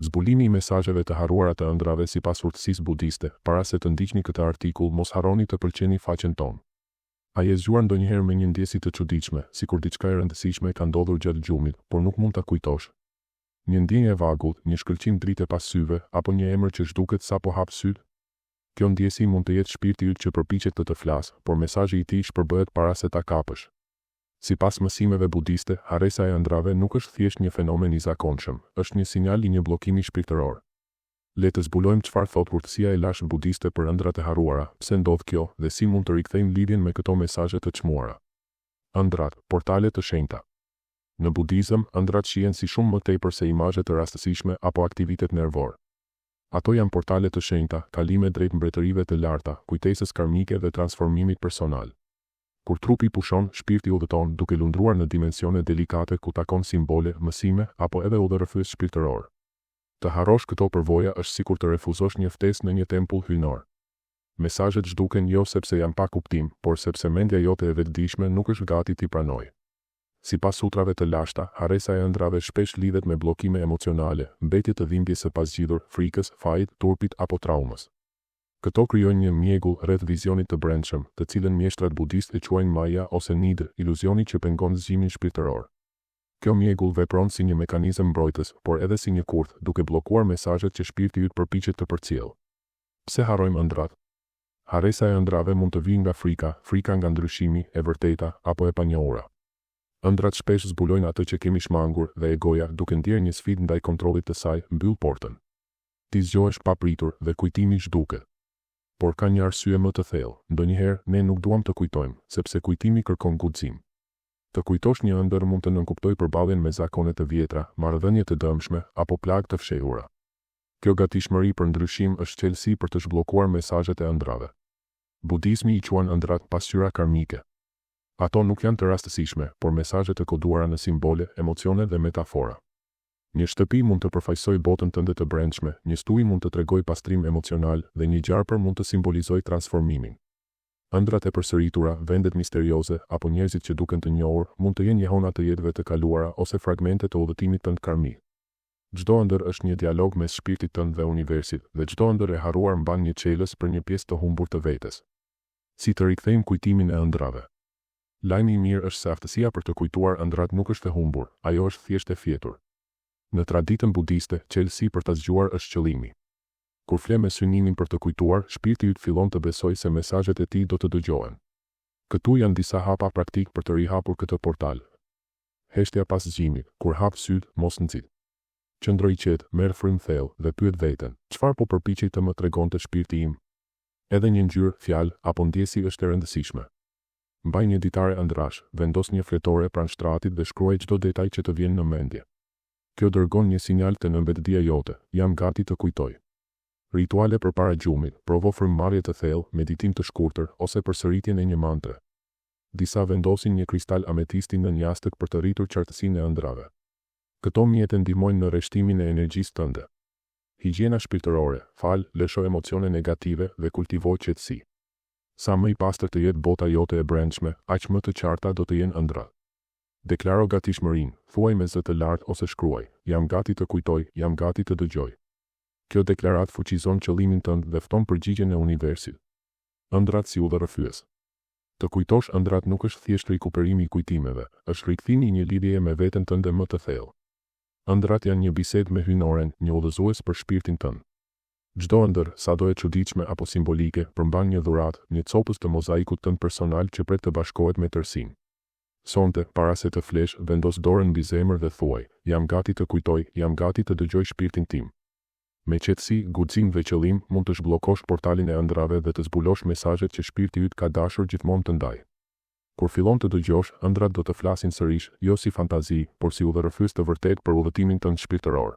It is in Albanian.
Zbulimi i mesazheve të harruara të ëndrave sipas urtësisë budiste. Para se të ndiqni këtë artikull, mos harroni të pëlqeni faqen tonë. A je zgjuar ndonjëherë me një ndjesë të çuditshme, sikur diçka e rëndësishme ka ndodhur gjatë gjumit, por nuk mund ta kujtosh? Një ndjenjë e vagullt, një shkëlqim drite pas syve, apo një emër që zhduket sapo hap syt? Kjo ndjesi mund të jetë shpirti yt që përpiqet të flasë, por mesazhi i tij shpërbëhet para se ta kapësh. Sipas mësimeve budiste, harresa e ëndrave nuk është thjesht një fenomen i zakonshëm, është një sinjal i një bllokimi shpirtëror. Le të zbulojmë çfarë thot urtësia e lashtë budiste për ëndrat e harruara, pse ndodh kjo dhe si mund të rikthejmë lidhjen me këto mesazhe të çmuara. Ëndrat, portale të shenjta. Në budizëm, ëndrat shihen si shumë më tepër se imazhe të rastësishme apo aktivitet nervor. Ato janë portale të shenjta, kalime drejt mbretërive të larta, kujtesës karmike dhe transformimit personal. Kur trupi pushon, shpirti udhëton duke lundruar në dimensione delikate ku takon simbole, mësime apo edhe udhërrëfyes shpirtëror. Të harrosh këto përvoja është sikur të refuzosh një ftesë në një tempull hyjnor. Mesazhet zhduken jo sepse janë pa kuptim, por sepse mendja jote e vetëdijshme nuk është gati t'i pranojë. Sipas sutrave të lashta, harresa e ëndrave shpesh lidhet me bllokime emocionale, mbetje të dhimbjes së pasgjidhur, frikës, fajit, turpit apo traumës. Këto krijojnë një mjegull rreth vizionit të brendshëm, të cilën mjeshtrat budist e quajnë Maya ose Nidë, iluzioni që pengon zgjimin shpirtëror. Kjo mjegull vepron si një mekanizëm mbrojtës, por edhe si një kurth, duke bllokuar mesazhet që shpirti yt përpiqet të përcjellë. Pse harrojmë ëndrat? Harresa e ëndrave mund të vijë nga frika nga ndryshimi, e vërteta apo e panjohura. Ëndrat shpesh zbulojnë atë që kemi shmangur dhe egoja, duke ndjerë një sfidë ndaj kontrollit të saj, mbyll portën. Ti zgjohesh pa pritur dhe kujtimi zhduket. Por ka një arsye më të thellë. Ndonjëherë ne nuk duam të kujtojmë, sepse kujtimi kërkon guxim. Të kujtosh një ëndër mund të nënkuptojë përballjen me zakone të vjetra, marrëdhënie të dëmshme apo plagë të fshehura. Kjo gatishmëri për ndryshim është çelësi për të zhbllokuar mesazhet e ëndrave. Budizmi i quan ëndrat pasqyra karmike. Ato nuk janë të rastësishme, por mesazhe të koduara në simbole, emocione dhe metafora. Një shtëpi mund të përfaqësojë botën tënde të brendshme, një stuj mund të tregojë pastrim emocional dhe një gjarpër mund të simbolizojë transformimin. Ëndrat e përsëritura, vendet misterioze apo njerëzit që duken të njohur mund të jenë njehona të jetëve të kaluara ose fragmente të udhëtimit tënd karmik. Çdo ëndër është një dialog mes shpirtit tënd dhe universit, dhe çdo ëndër e harruar mban një çelës për një pjesë të humbur të vetes. Si të rikthejmë kujtimin e ëndrave? Lajmi i mirë është se aftësia për të kujtuar ëndrat nuk është e humbur, ajo është thjesht e fjetur. Në traditën budiste, çelësi për ta zgjuar është qëllimi. Kur fle me synimin për të kujtuar, shpirti yt fillon të besojë se mesazhet e tij do të dëgjohen. Këtu janë disa hapa praktik për të rihapur këtë portal. Heshtja pas zgjimit, kur hap syt, mos nxit. Qëndro i qetë, merr frymë thellë dhe pyet veten, çfarë po përpiqej të më tregonte shpirti im? Edhe një ngjyrë, fjalë apo ndjesi është e rëndësishme. Mbaj një ditare ëndrash, vendos një fletore pranë shtratit dhe shkruaj çdo detaj që të vjen në mendje. Kjo dërgon një sinjal te nëmbëdia jote, jam gati të kujtoj. Rituale përpara gjumit, provo frymëmarrje të thellë, meditim të shkurtër ose përsëritjen e një mantre. Disa vendosin një kristal ametisti në një jastëk për të rritur qartësinë e ëndrave. Këto mjete ndihmojnë në rreshtimin e energjisë tënde. Higjiena shpirtërore, lësho emocione negative dhe kultivo qetësi. Sa më i pastër të jetë bota jote e brendshme, aq më të qarta do të jenë ëndrat. Deklaro gatishmërinë, thuaj me zë të lartë ose shkruaj, jam gati të kujtoj, jam gati të dëgjoj. Kjo deklarat fuqizon qëllimin tënd dhe fton përgjigjen e universit. Ëndrat si udhërrëfyes. Të kujtosh ëndrat nuk është thjesht rikuperimi i kujtimeve, është rikthimi i një lidhjeje me veten tënde më të thellë. Ëndrat janë një bisedë me hyjnoren, një udhëzues për shpirtin tënd. Çdo ëndër, sado e çuditshme apo simbolike, përmban një dhuratë, një copës të mozaikut tënd personal që pret të bashkohet me tërsinë. Sonte, para se të flesh, vendos dorën mbi zemër dhe thuaj, jam gati të kujtoj, jam gati të dëgjoj shpirtin tim. Me qetësi, guxim dhe qëllim, mund të zhbllokosh portalin e ëndrave dhe të zbulosh mesazhet që shpirti yt ka dashur gjithmonë të ndajë. Kur fillon të dëgjosh, ëndrat do të flasin sërish, jo si fantazi, por si udhërrëfyes të vërtet për udhëtimin tënd shpirtëror.